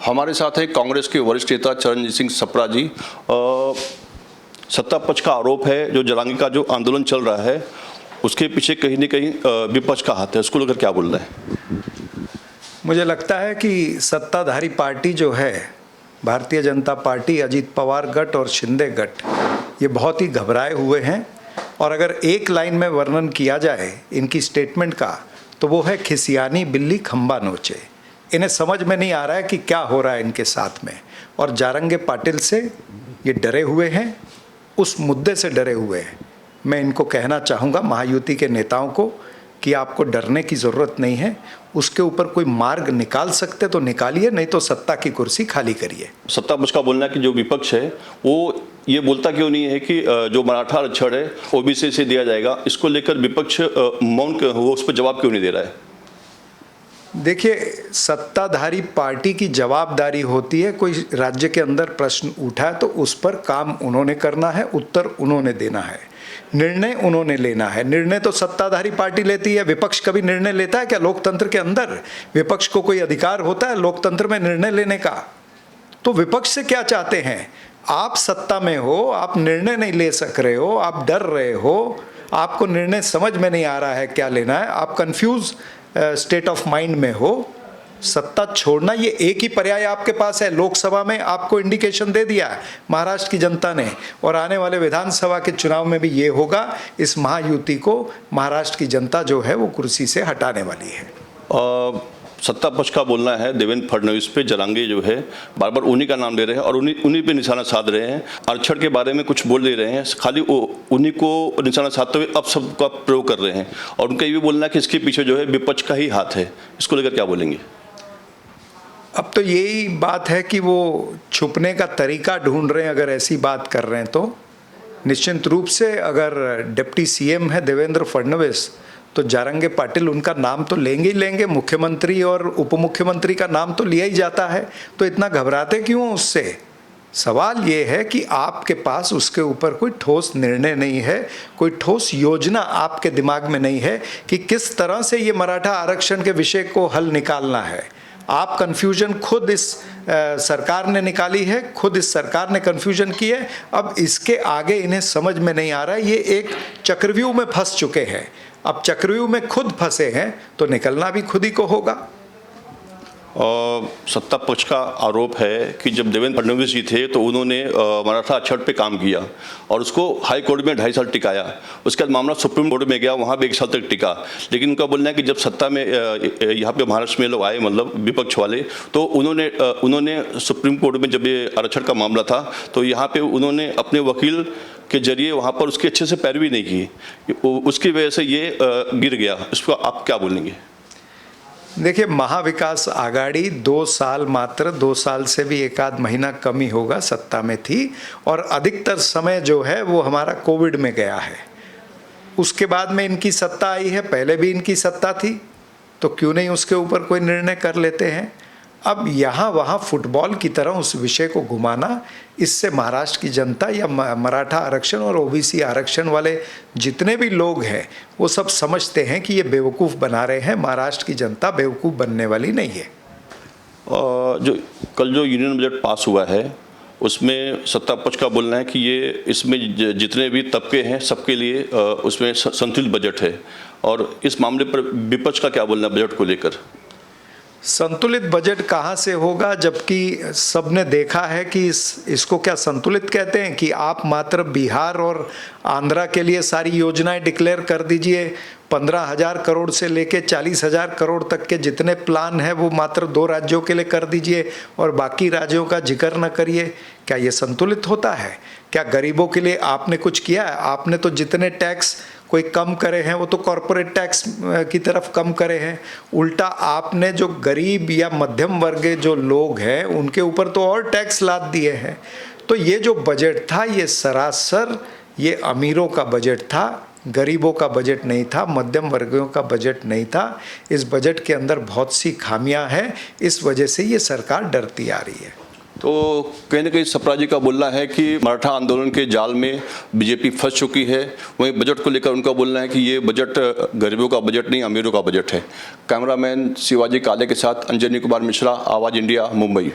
हमारे साथ है कांग्रेस के वरिष्ठ नेता चरणजीत सिंह सप्रा जी। सत्ता पक्ष का आरोप है जो जरांगे का जो आंदोलन चल रहा है उसके पीछे कहीं न कहीं विपक्ष का हाथ है, उसको लेकर क्या बोल रहे हैं? मुझे लगता है कि सत्ताधारी पार्टी जो है भारतीय जनता पार्टी, अजीत पवार गट और शिंदे गट, ये बहुत ही घबराए हुए हैं। और अगर एक लाइन में वर्णन किया जाए इनकी स्टेटमेंट का तो वो है खिसियानी बिल्ली खंबा नोचे। इन्हें समझ में नहीं आ रहा है कि क्या हो रहा है इनके साथ में, और जारंगे पाटिल से ये डरे हुए हैं, उस मुद्दे से डरे हुए हैं। मैं इनको कहना चाहूँगा महायुति के नेताओं को कि आपको डरने की ज़रूरत नहीं है, उसके ऊपर कोई मार्ग निकाल सकते तो निकालिए, नहीं तो सत्ता की कुर्सी खाली करिए। सत्ता पक्ष का बोलना है कि जो विपक्ष है वो ये बोलता क्यों नहीं है कि जो मराठा आरक्षण है ओबीसी से दिया जाएगा, इसको लेकर विपक्ष मौन वो उस पर जवाब क्यों नहीं दे रहा है? देखिए, सत्ताधारी पार्टी की जवाबदारी होती है, कोई राज्य के अंदर प्रश्न उठा है तो उस पर काम उन्होंने करना है, उत्तर उन्होंने देना है, निर्णय उन्होंने लेना है। निर्णय तो सत्ताधारी पार्टी लेती है, विपक्ष कभी निर्णय लेता है क्या? लोकतंत्र के अंदर विपक्ष को कोई अधिकार होता है लोकतंत्र में निर्णय लेने का? तो विपक्ष से क्या चाहते हैं? आप सत्ता में हो, आप निर्णय नहीं ले सक रहे हो, आप डर रहे हो, आपको निर्णय समझ में नहीं आ रहा है क्या लेना है, आप कंफ्यूज स्टेट ऑफ माइंड में हो। सत्ता छोड़ना ये एक ही पर्याय आपके पास है। लोकसभा में आपको इंडिकेशन दे दिया है महाराष्ट्र की जनता ने, और आने वाले विधानसभा के चुनाव में भी ये होगा। इस महायुति को महाराष्ट्र की जनता जो है वो कुर्सी से हटाने वाली है। सत्ता पक्ष का बोलना है देवेंद्र फडणवीस पे जरांगे जो है बार बार उन्हीं का नाम ले रहे हैं और उन्हीं पे निशाना साध रहे हैं। आरक्षण के बारे में कुछ बोल दे रहे हैं, खाली उन्हीं को निशाना साधते हुए अब सबका प्रयोग कर रहे हैं, और उनका ये भी बोलना है कि इसके पीछे जो है विपक्ष का ही हाथ है। इसको लेकर क्या बोलेंगे? अब तो यही बात है कि वो छुपने का तरीका ढूंढ रहे हैं। अगर ऐसी बात कर रहे हैं तो निश्चित रूप से अगर डिप्टी सीएम है देवेंद्र फडणवीस तो जारंगे पाटिल उनका नाम तो लेंगे ही लेंगे। मुख्यमंत्री और उप मुख्यमंत्री का नाम तो लिया ही जाता है, तो इतना घबराते क्यों उससे? सवाल ये है कि आपके पास उसके ऊपर कोई ठोस निर्णय नहीं है, कोई ठोस योजना आपके दिमाग में नहीं है कि किस तरह से ये मराठा आरक्षण के विषय को हल निकालना है। आप कन्फ्यूजन खुद इस सरकार ने निकाली है, खुद इस सरकार ने कन्फ्यूजन की है। अब इसके आगे इन्हें समझ में नहीं आ रहा है, ये एक चक्रव्यूह में फंस चुके हैं। अब चक्रव्यूह में खुद फंसे हैं तो निकलना भी खुद ही को होगा। सत्ता पक्ष का आरोप है कि जब देवेंद्र फडणवीस जी थे तो उन्होंने मराठा आरक्षण पे काम किया और उसको हाई कोर्ट में 2.5 साल टिकाया। उसके बाद मामला सुप्रीम कोर्ट में गया, वहाँ भी 1 साल तक टिका। लेकिन उनका बोलना है कि जब सत्ता में यहाँ पे महाराष्ट्र में लोग आए, मतलब विपक्ष वाले, तो उन्होंने सुप्रीम कोर्ट में जब ये आरक्षण का मामला था तो यहाँ पे उन्होंने अपने वकील के जरिए वहाँ पर उसकी अच्छे से पैरवी नहीं की, उसकी वजह से ये गिर गया। इसको आप क्या बोलेंगे? देखिए, महाविकास आघाड़ी 2 साल, मात्र 2 साल से भी 1 आध महीना कम ही होगा सत्ता में थी, और अधिकतर समय जो है वो हमारा कोविड में गया है। उसके बाद में इनकी सत्ता आई है, पहले भी इनकी सत्ता थी, तो क्यों नहीं उसके ऊपर कोई निर्णय कर लेते हैं? अब यहाँ वहाँ फुटबॉल की तरह उस विषय को घुमाना, इससे महाराष्ट्र की जनता या मराठा आरक्षण और ओबीसी आरक्षण वाले जितने भी लोग हैं वो सब समझते हैं कि ये बेवकूफ़ बना रहे हैं। महाराष्ट्र की जनता बेवकूफ़ बनने वाली नहीं है। जो कल जो यूनियन बजट पास हुआ है उसमें सत्ता पक्ष का बोलना है कि ये इसमें जितने भी तबके हैं सबके लिए उसमें संतुलित बजट है, और इस मामले पर विपक्ष का क्या बोलना है बजट को लेकर? संतुलित बजट कहाँ से होगा, जबकि सबने देखा है कि इसको क्या संतुलित कहते हैं कि आप मात्र बिहार और आंध्रा के लिए सारी योजनाएं डिक्लेयर कर दीजिए। 15,000 करोड़ से लेके 40,000 करोड़ तक के जितने प्लान हैं वो मात्र 2 राज्यों के लिए कर दीजिए और बाकी राज्यों का जिक्र न करिए। क्या ये संतुलित होता है? क्या गरीबों के लिए आपने कुछ किया है? आपने तो जितने टैक्स कोई कम करे हैं वो तो कॉरपोरेट टैक्स की तरफ कम करे हैं। उल्टा आपने जो गरीब या मध्यम वर्ग जो लोग हैं उनके ऊपर तो और टैक्स लाद दिए हैं। तो ये जो बजट था ये सरासर ये अमीरों का बजट था, गरीबों का बजट नहीं था, मध्यम वर्गों का बजट नहीं था। इस बजट के अंदर बहुत सी खामियां हैं, इस वजह से ये सरकार डरती आ रही है। तो कहीं ना कहीं सप्रा जी का बोलना है कि मराठा आंदोलन के जाल में बीजेपी फंस चुकी है। वहीं बजट को लेकर उनका बोलना है कि ये बजट गरीबों का बजट नहीं, अमीरों का बजट है। कैमरामैन शिवाजी काले के साथ अंजनी कुमार मिश्रा, आवाज़ इंडिया, मुंबई।